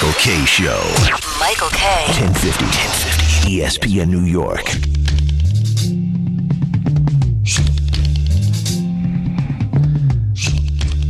Michael K. Show. Michael K. 1050 ESPN New York.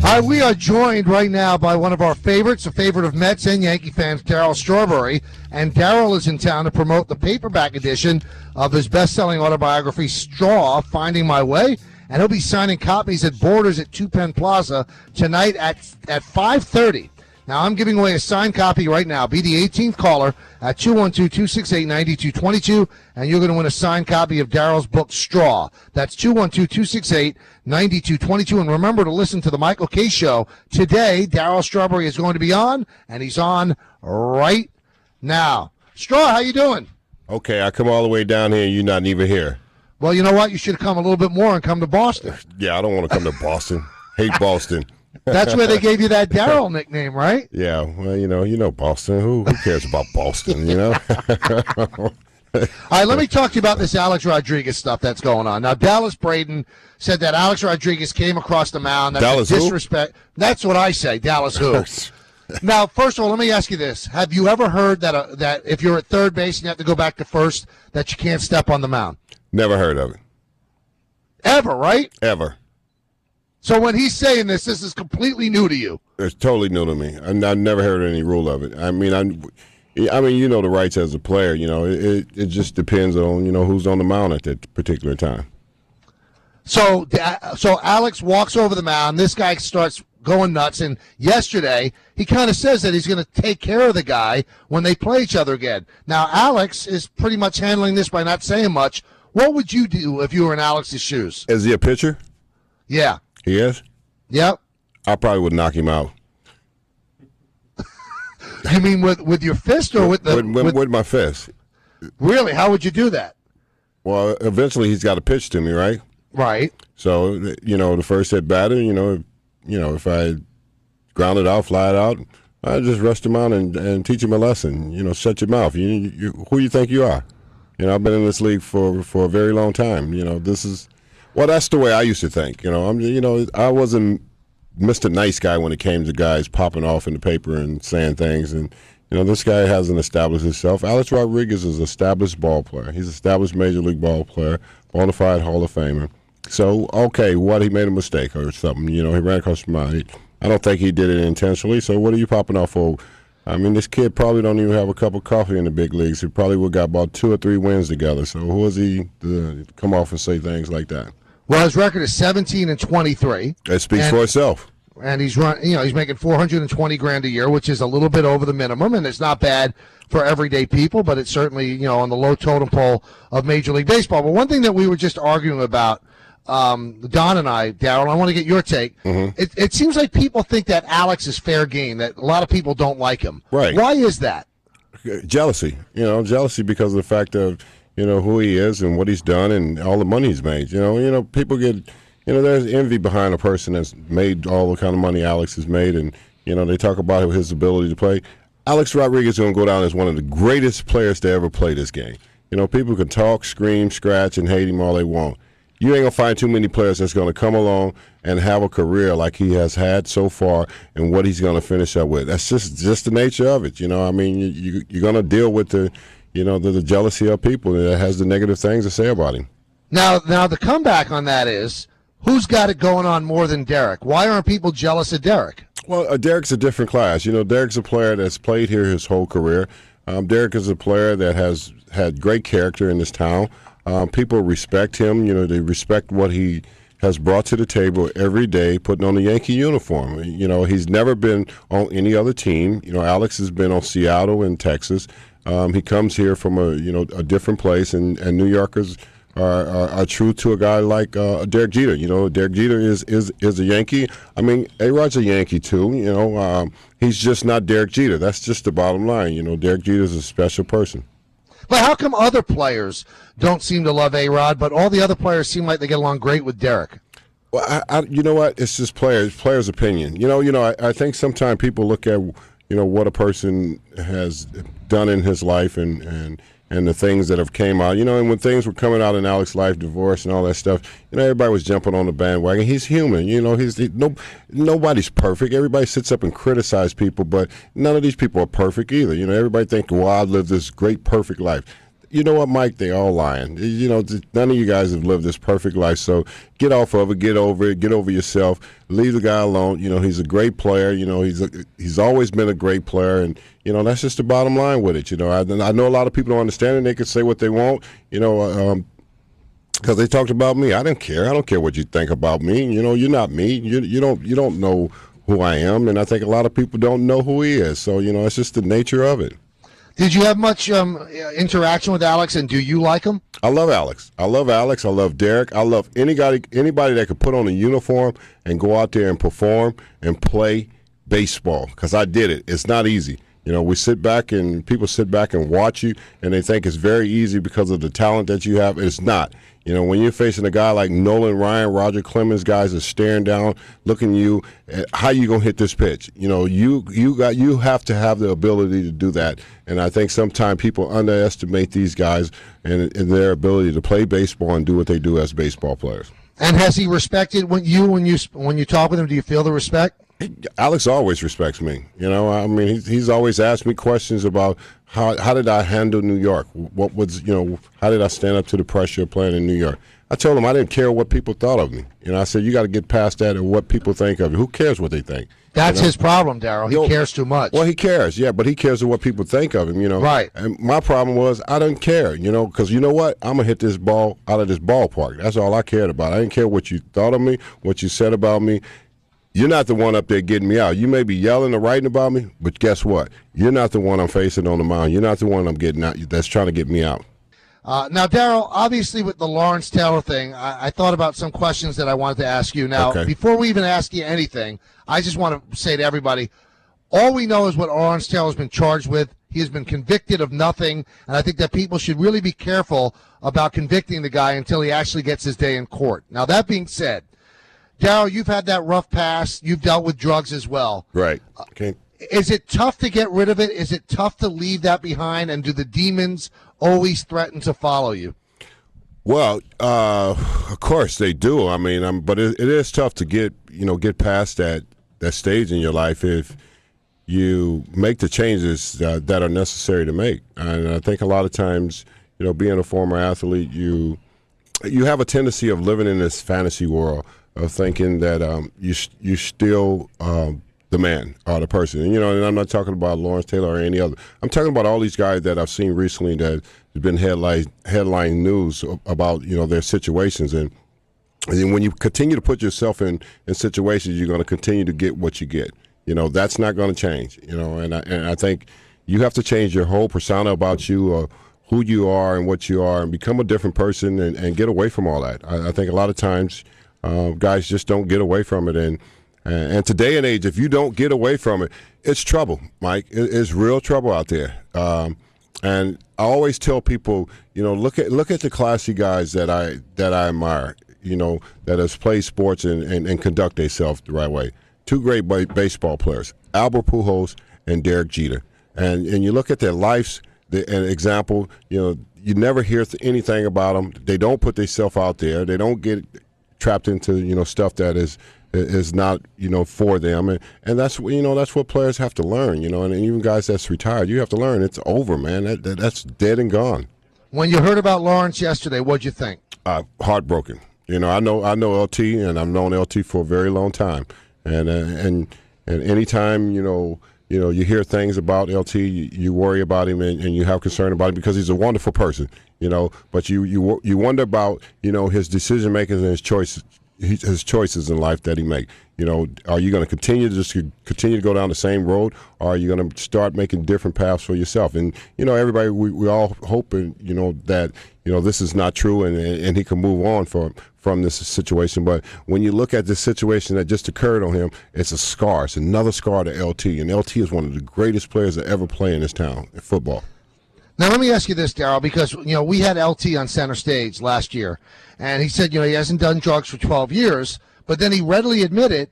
All right, we are joined right now by one of our favorites, a favorite of Mets and Yankee fans, Darryl Strawberry. And Darryl is in town to promote the paperback edition of his best-selling autobiography, Straw, Finding My Way. And he'll be signing copies at Borders at 2 Penn Plaza tonight at 5:30. Now, I'm giving away a signed copy right now. Be the 18th caller at 212-268-9222, and you're going to win a signed copy of Darryl's book, Straw. That's 212-268-9222. And remember to listen to the Michael K. Show. Today, Darryl Strawberry is going to be on, and he's on right now. Straw, how you doing? Okay, I come all the way down here, and you're not even here. Well, you know what? You should have come a little bit more and come to Boston. Yeah, I don't want to come to Boston. Hate Boston. That's where they gave you that Darryl nickname, right? Yeah, well, you know Boston. Who cares about Boston, you know? All right, let me talk to you about this Alex Rodriguez stuff that's going on. Now, Dallas Braden said that Alex Rodriguez came across the mound. That's Dallas disrespect. Who? That's what I say, Dallas who. Now, first of all, let me ask you this. Have you ever heard that that if you're at third base and you have to go back to first, that you can't step on the mound? Never heard of it. Ever, right? Ever. So when he's saying this is completely new to you. It's totally new to me. I've never heard any rule of it. I mean, you know the rights as a player. You know, it just depends on who's on the mound at that particular time. So Alex walks over the mound. This guy starts going nuts. And yesterday he kind of says that he's going to take care of the guy when they play each other again. Now Alex is pretty much handling this by not saying much. What would you do if you were in Alex's shoes? Is he a pitcher? Yeah. He is? Yep. I probably would knock him out. You mean with your fist or with my fist? Really? How would you do that? Well, eventually he's got to pitch to me, right? Right. So the first at batter, if I ground it out, fly it out, I just rust him out and teach him a lesson. Shut your mouth. Who you think you are? I've been in this league for a very long time. That's the way I used to think. I wasn't Mr. Nice Guy when it came to guys popping off in the paper and saying things. And, this guy hasn't established himself. Alex Rodriguez is an established ball player. He's an established major league ball player, bona fide Hall of Famer. So, okay, he made a mistake or something. He ran across the mind. I don't think he did it intentionally. So what are you popping off for? I mean, this kid probably don't even have a cup of coffee in the big leagues. He probably would have got about 2 or 3 wins together. So who is he to come off and say things like that? Well, his record is 17-23. It speaks for itself. And he's he's making $420,000 a year, which is a little bit over the minimum, and it's not bad for everyday people, but it's certainly on the low totem pole of Major League Baseball. But one thing that we were just arguing about, Don and I, Darryl, I want to get your take. Mm-hmm. It seems like people think that Alex is fair game, that a lot of people don't like him. Right? Why is that? Jealousy. Jealousy because of the fact of who he is and what he's done and all the money he's made. People get, there's envy behind a person that's made all the kind of money Alex has made, and, they talk about his ability to play. Alex Rodriguez is going to go down as one of the greatest players to ever play this game. People can talk, scream, scratch, and hate him all they want. You ain't going to find too many players that's going to come along and have a career like he has had so far and what he's going to finish up with. That's just the nature of it. You're going to deal with the jealousy of people that has the negative things to say about him. Now the comeback on that is, who's got it going on more than Derek? Why aren't people jealous of Derek? Well, Derek's a different class. Derek's a player that's played here his whole career. Derek is a player that has had great character in this town. People respect him. They respect what he has brought to the table every day, putting on the Yankee uniform. He's never been on any other team. Alex has been on Seattle and Texas. He comes here from a different place, and New Yorkers are true to a guy like Derek Jeter. Derek Jeter is a Yankee. I mean, A-Rod's a Yankee too. He's just not Derek Jeter. That's just the bottom line. Derek Jeter is a special person. But how come other players don't seem to love A-Rod, but all the other players seem like they get along great with Derek? Well, you know what? It's just players' opinion. I think sometimes people look at what a person has done in his life and and the things that have came out, and when things were coming out in Alex's life, divorce and all that stuff, everybody was jumping on the bandwagon. He's human, nobody's perfect. Everybody sits up and criticizes people, but none of these people are perfect either. Everybody think, well, I've lived this great, perfect life. You know what, Mike? They all lying. None of you guys have lived this perfect life. So get off of it, get over it, get over yourself. Leave the guy alone. He's a great player. He's always been a great player, and that's just the bottom line with it. I know a lot of people don't understand it. They can say what they want. Because they talked about me. I didn't care. I don't care what you think about me. You're not me. You don't know who I am, and I think a lot of people don't know who he is. So it's just the nature of it. Did you have much interaction with Alex, and do you like him? I love Alex. I love Darryl. I love anybody that could put on a uniform and go out there and perform and play baseball, because I did it. It's not easy. We sit back and people sit back and watch you, and they think it's very easy because of the talent that you have. It's not. When you're facing a guy like Nolan Ryan, Roger Clemens, guys are staring down, looking at you, how you gonna hit this pitch? You have to have the ability to do that. And I think sometimes people underestimate these guys and their ability to play baseball and do what they do as baseball players. And has he respected when you talk with him? Do you feel the respect? Alex always respects me. He's always asked me questions about how did I handle New York? What was, how did I stand up to the pressure of playing in New York? I told him I didn't care what people thought of me. I said, you got to get past that and what people think of you. Who cares what they think? That's his problem, Darryl. He cares too much. Well, he cares, yeah, but he cares what people think of him, Right. And my problem was I didn't care, because you know what? I'm going to hit this ball out of this ballpark. That's all I cared about. I didn't care what you thought of me, what you said about me. You're not the one up there getting me out. You may be yelling or writing about me, but guess what? You're not the one I'm facing on the mound. You're not the one I'm getting out that's trying to get me out. Now, Darryl, obviously with the Lawrence Taylor thing, I thought about some questions that I wanted to ask you. Now, Before we even ask you anything, I just want to say to everybody, all we know is what Lawrence Taylor's been charged with. He has been convicted of nothing, and I think that people should really be careful about convicting the guy until he actually gets his day in court. Now, that being said, Darryl, you've had that rough past. You've dealt with drugs as well. Right. Okay. Is it tough to get rid of it? Is it tough to leave that behind? And do the demons always threaten to follow you? Well, of course they do. But it is tough to get past that stage in your life if you make the changes that are necessary to make. And I think a lot of times, being a former athlete, you have a tendency of living in this fantasy world of thinking that you still the man or the person. And I'm not talking about Lawrence Taylor or any other. I'm talking about all these guys that I've seen recently that have been headline news about their situations. And then when you continue to put yourself in situations, you're going to continue to get what you get. That's not going to change. And I think you have to change your whole persona about you, or who you are and what you are, and become a different person and get away from all that. I think a lot of times guys just don't get away from it, and today and age, if you don't get away from it, it's trouble, Mike. It's real trouble out there. And I always tell people, look at the classy guys that I admire, that has played sports and conduct themselves the right way. Two great baseball players, Albert Pujols and Derek Jeter, and you look at their lives. An example, you never hear anything about them. They don't put themselves out there. They don't get trapped into stuff that is not for them, and that's what players have to learn. And even guys that's retired, you have to learn it's over, man. That's dead and gone. When you heard about Lawrence yesterday, what'd you think? Heartbroken. I know LT, and I've known LT for a very long time, and anytime you hear things about LT, you worry about him and you have concern about him because he's a wonderful person, but you wonder about, his decision making and his choices in life that he make. Are you going to continue to go down the same road, or are you going to start making different paths for yourself? And, everybody, we all hoping, that, this is not true and he can move on from this situation. But when you look at this situation that just occurred on him, it's a scar. It's another scar to LT. And LT is one of the greatest players to ever play in this town in football. Now, let me ask you this, Darryl, because, we had LT on center stage last year, and he said, he hasn't done drugs for 12 years, but then he readily admitted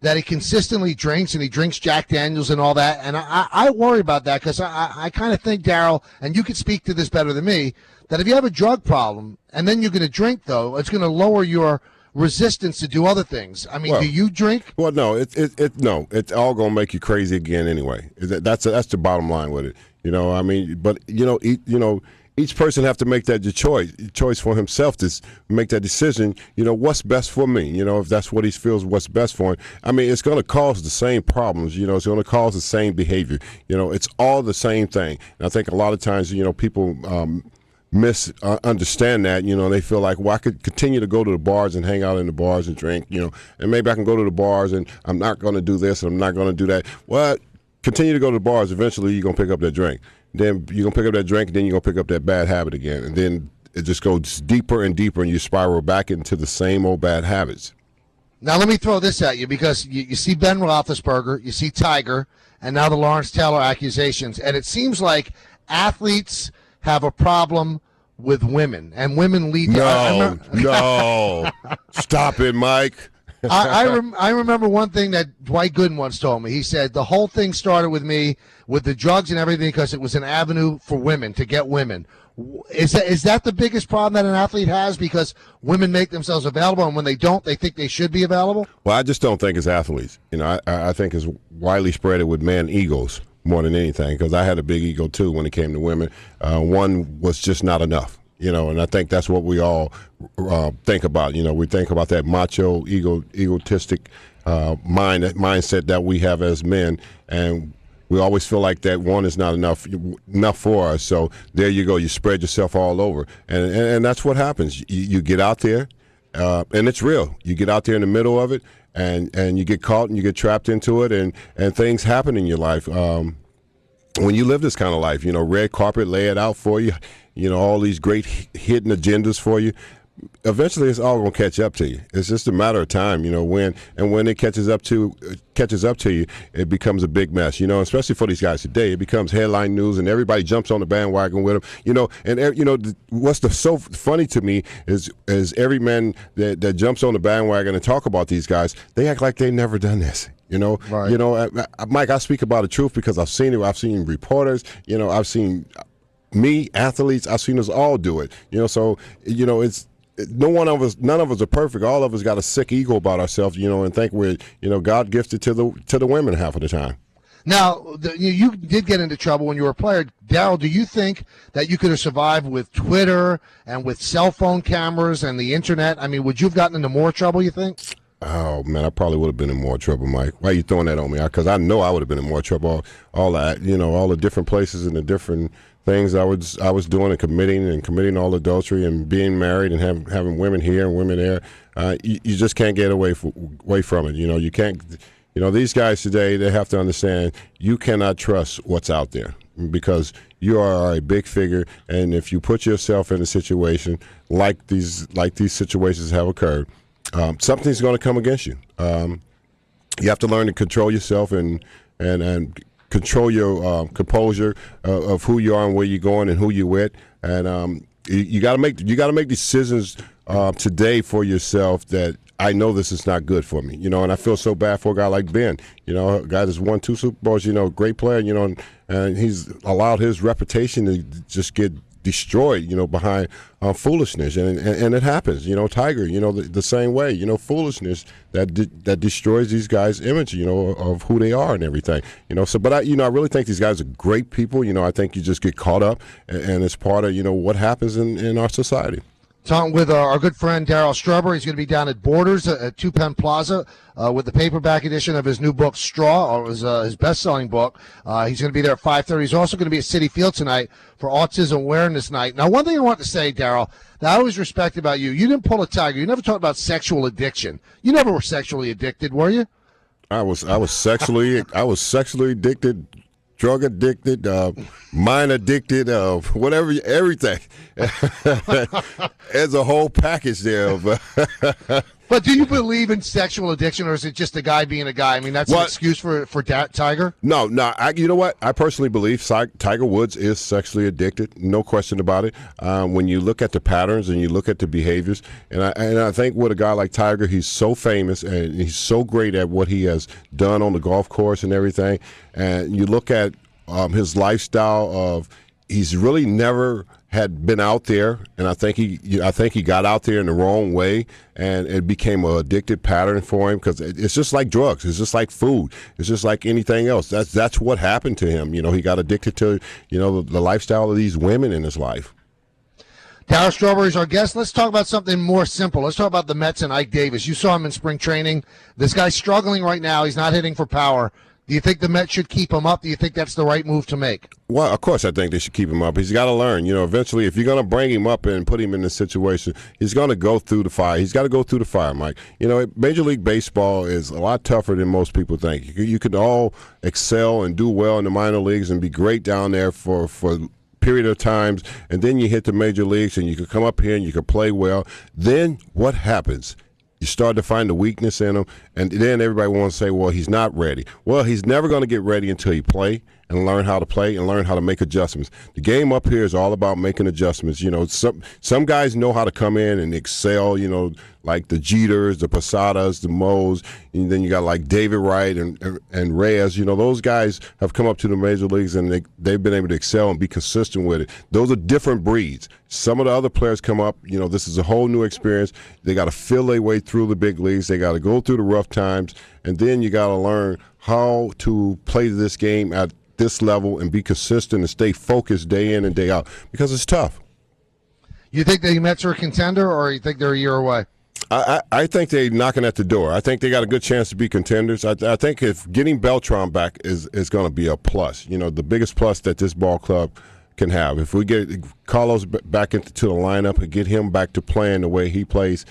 that he consistently drinks, and he drinks Jack Daniels and all that. And I worry about that because I kind of think, Darryl, and you could speak to this better than me, that if you have a drug problem and then you're going to drink, though, it's going to lower your resistance to do other things. I mean, do you drink? Well, no, it's all going to make you crazy again anyway. That's the bottom line with it. I mean, but each person have to make that choice for himself to make that decision. What's best for me. If that's what he feels what's best for him. I mean, it's going to cause the same problems. It's going to cause the same behavior. It's all the same thing. And I think a lot of times, people misunderstand that. They feel like, well, I could continue to go to the bars and hang out in the bars and drink. And maybe I can go to the bars and I'm not going to do this and I'm not going to do that. Well, continue to go to the bars. Eventually, you're going to pick up that drink. Then you're going to pick up that drink, and then you're going to pick up that bad habit again. And then it just goes deeper and deeper, and you spiral back into the same old bad habits. Now, let me throw this at you, because you see Ben Roethlisberger, you see Tiger, and now the Lawrence Taylor accusations. And it seems like athletes have a problem with women, and women lead to... No. Stop it, Mike. I remember one thing that Dwight Gooden once told me. He said, the whole thing started with me, with the drugs and everything, because it was an avenue for women, to get women. Is that the biggest problem that an athlete has, because women make themselves available, and when they don't, they think they should be available? Well, I just don't think it's athletes. I think it's widely spread with man egos more than anything, because I had a big ego, too, when it came to women. One was just not enough. And I think that's what we all think about. We think about that macho, egotistic mindset that we have as men, and we always feel like that one is not enough for us. So there you go. You spread yourself all over, and that's what happens. You get out there, and it's real. You get out there in the middle of it, and you get caught and you get trapped into it, and things happen in your life. When you live this kind of life, red carpet, lay it out for you. All these great hidden agendas for you. Eventually, it's all going to catch up to you. It's just a matter of time, when it catches up to you, it becomes a big mess. Especially for these guys today, it becomes headline news, and everybody jumps on the bandwagon with them. And what's so funny to me is every man that jumps on the bandwagon and talk about these guys, they act like they've never done this. Right. Mike, I speak about the truth because I've seen it. I've seen reporters. I've seen athletes. I've seen us all do it. So it's. None of us are perfect. All of us got a sick ego about ourselves, and think we're, God gifted to the women half of the time. Now, you did get into trouble when you were a player. Darryl, do you think that you could have survived with Twitter and with cell phone cameras and the internet? I mean, would you have gotten into more trouble, you think? Oh, man, I probably would have been in more trouble, Mike. Why are you throwing that on me? Because I know I would have been in more trouble. All that, all the different places and the different things I was doing and committing all adultery and being married and having women here and women there. You just can't get away from it. You can't. These guys today, they have to understand you cannot trust what's out there, because you are a big figure, and if you put yourself in a situation like these situations have occurred, something's going to come against you. You have to learn to control yourself and control your composure of who you are and where you're going and who you're with, and you got to make decisions today for yourself that I know this is not good for me, and I feel so bad for a guy like Ben, a guy that's won 2 Super Bowls, great player, and he's allowed his reputation to just get destroyed, behind foolishness, and it happens. Tiger, the same way. Foolishness that destroys these guys' image, of who they are and everything. So, but I really think these guys are great people. I think you just get caught up, and it's part of what happens in our society. Talking with our good friend Darryl Strawberry. He's going to be down at Borders at Two Penn Plaza with the paperback edition of his new book, Straw, or his best-selling book. He's going to be there at 5:30. He's also going to be at Citi Field tonight for Autism Awareness Night. Now, one thing I want to say, Darryl, that I always respect about you, you didn't pull a Tiger. You never talked about sexual addiction. You never were sexually addicted, were you? I was sexually addicted. Drug addicted, mind addicted, whatever, everything. There's a whole package there of But do you believe in sexual addiction, or is it just a guy being a guy? I mean, that's an excuse for Tiger? No. You know what? I personally believe Tiger Woods is sexually addicted. No question about it. When you look at the patterns and you look at the behaviors, and I think with a guy like Tiger, he's so famous and he's so great at what he has done on the golf course and everything. And you look at his lifestyle of he's really never had been out there, and I think he got out there in the wrong way, and it became an addictive pattern for him because it's just like drugs, it's just like food, it's just like anything else. That's what happened to him. He got addicted to the lifestyle of these women in his life. Darryl Strawberry is our guest. Let's talk about something more simple. Let's talk about the Mets and Ike Davis. You saw him in spring training. This guy's struggling right now. He's not hitting for power. Do you think the Mets should keep him up? Do you think that's the right move to make? Well, of course I think they should keep him up. He's got to learn. Eventually, if you're going to bring him up and put him in this situation, he's going to go through the fire. He's got to go through the fire, Mike. Major League Baseball is a lot tougher than most people think. You could all excel and do well in the minor leagues and be great down there for period of times, and then you hit the major leagues and you can come up here and you can play well. Then what happens? You start to find the weakness in him, and then everybody wants to say, well, he's not ready. Well, he's never going to get ready until he play and learn how to play and learn how to make adjustments. The game up here is all about making adjustments. Some guys know how to come in and excel, like the Jeters, the Posadas, the Moes, and then you got like David Wright and Reyes. Those guys have come up to the major leagues and they've been able to excel and be consistent with it. Those are different breeds. Some of the other players come up, this is a whole new experience. They got to feel their way through the big leagues. They got to go through the rough times, and then you got to learn how to play this game at this level and be consistent and stay focused day in and day out because it's tough. You think the Mets are a contender, or you think they're a year away? I think they're knocking at the door. I think they got a good chance to be contenders. I think if getting Beltran back is going to be a plus. The biggest plus that this ball club can have. If we get Carlos back into the lineup and get him back to playing the way he plays,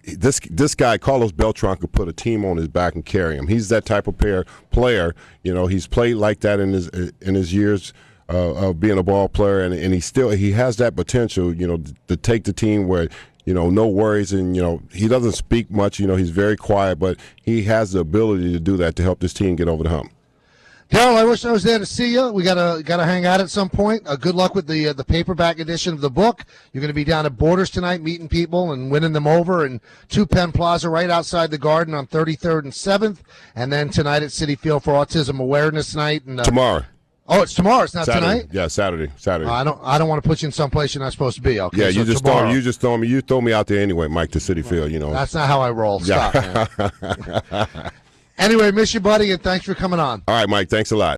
this guy, Carlos Beltran, could put a team on his back and carry him. He's that type of player. He's played like that in his years of being a ball player, and he has that potential, to take the team where, no worries, and he doesn't speak much. He's very quiet, but he has the ability to do that to help this team get over the hump. Darryl, I wish I was there to see you. We gotta hang out at some point. Good luck with the paperback edition of the book. You're going to be down at Borders tonight, meeting people and winning them over, and 2 Penn Plaza right outside the Garden on 33rd and 7th, and then tonight at Citi Field for Autism Awareness Night. And tomorrow. Oh, it's tomorrow. It's not Saturday. Tonight. Yeah, Saturday. I don't want to put you in some place you're not supposed to be. Okay. Yeah, so you just throw me out there anyway, Mike, to Citi Field. That's not how I roll. Stop. Yeah. Man. Anyway, miss you, buddy, and thanks for coming on. All right, Mike. Thanks a lot.